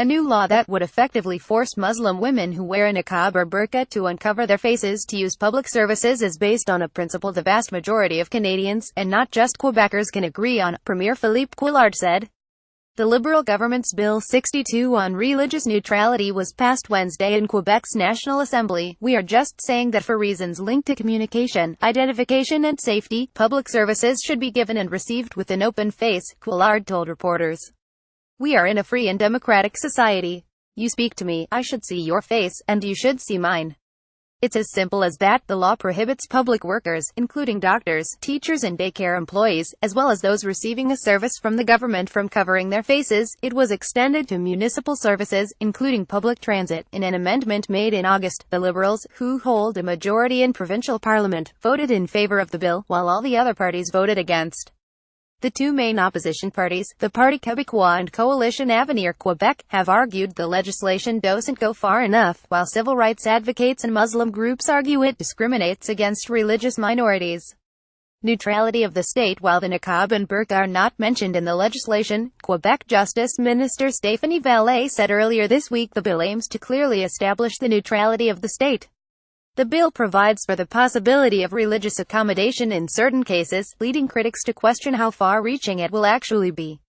a new law that would effectively force Muslim women who wear a niqab or burqa to uncover their faces to use public services is based on a principle the vast majority of Canadians, and not just Quebecers, can agree on, Premier Philippe Couillard said. The Liberal government's Bill 62 on religious neutrality was passed Wednesday in Quebec's National Assembly. "We are just saying that for reasons linked to communication, identification and safety, public services should be given and received with an open face," Couillard told reporters. "We are in a free and democratic society. You speak to me, I should see your face, and you should see mine. It's as simple as that." The law prohibits public workers, including doctors, teachers and daycare employees, as well as those receiving a service from the government, from covering their faces. It was extended to municipal services, including public transit, in an amendment made in August. The Liberals, who hold a majority in provincial parliament, voted in favor of the bill, while all the other parties voted against. The two main opposition parties, the Parti Québécois and Coalition Avenir Québec, have argued the legislation doesn't go far enough, while civil rights advocates and Muslim groups argue it discriminates against religious minorities. Neutrality of the state. While the niqab and burqa are not mentioned in the legislation, Quebec Justice Minister Stéphanie Vallée said earlier this week the bill aims to clearly establish the neutrality of the state. The bill provides for the possibility of religious accommodation in certain cases, leading critics to question how far-reaching it will actually be.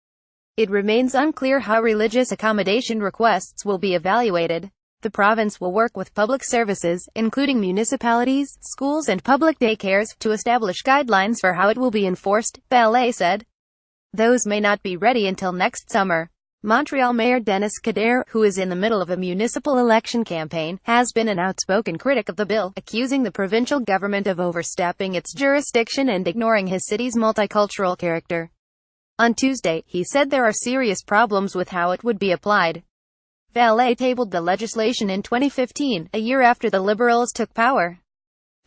It remains unclear how religious accommodation requests will be evaluated. The province will work with public services, including municipalities, schools and public daycares, to establish guidelines for how it will be enforced, Vallée said. Those may not be ready until next summer. Montreal Mayor Denis Coderre, who is in the middle of a municipal election campaign, has been an outspoken critic of the bill, accusing the provincial government of overstepping its jurisdiction and ignoring his city's multicultural character. On Tuesday, he said there are serious problems with how it would be applied. Vallée tabled the legislation in 2015, a year after the Liberals took power.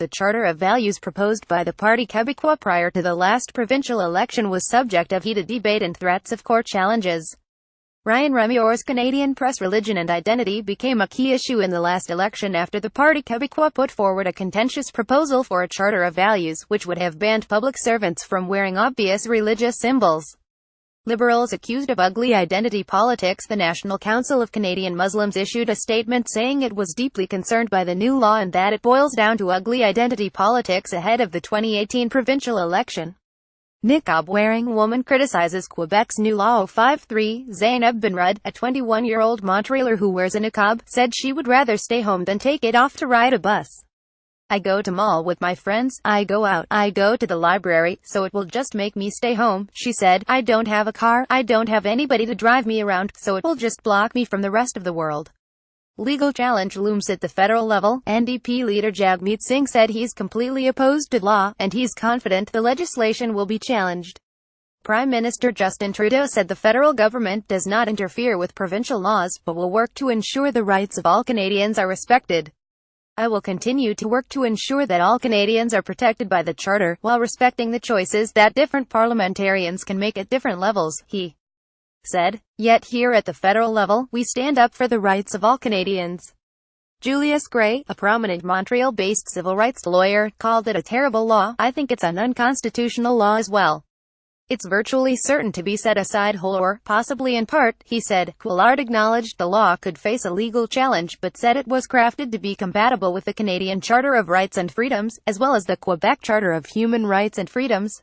The Charter of Values proposed by the Parti Québécois prior to the last provincial election was subject of heated debate and threats of court challenges. Ryan Remillard's Canadian Press. Religion and identity became a key issue in the last election after the Parti Québécois put forward a contentious proposal for a Charter of Values, which would have banned public servants from wearing obvious religious symbols. Liberals accused of ugly identity politics. The National Council of Canadian Muslims issued a statement saying it was deeply concerned by the new law and that it boils down to ugly identity politics ahead of the 2018 provincial election. Niqab-wearing woman criticizes Quebec's new law. 053 Zainab Benrud, a 21-year-old Montrealer who wears a niqab, said she would rather stay home than take it off to ride a bus. "I go to mall with my friends, I go out, I go to the library, so it will just make me stay home," she said. "I don't have a car, I don't have anybody to drive me around, so it will just block me from the rest of the world." Legal challenge looms at the federal level. NDP leader Jagmeet Singh said he's completely opposed to the law, and he's confident the legislation will be challenged. Prime Minister Justin Trudeau said the federal government does not interfere with provincial laws, but will work to ensure the rights of all Canadians are respected. "I will continue to work to ensure that all Canadians are protected by the Charter, while respecting the choices that different parliamentarians can make at different levels," he said. "Yet here at the federal level, we stand up for the rights of all Canadians." Julius Gray, a prominent Montreal-based civil rights lawyer, called it a terrible law. "I think it's an unconstitutional law as well. It's virtually certain to be set aside whole or, possibly in part," he said. Couillard acknowledged the law could face a legal challenge, but said it was crafted to be compatible with the Canadian Charter of Rights and Freedoms, as well as the Quebec Charter of Human Rights and Freedoms.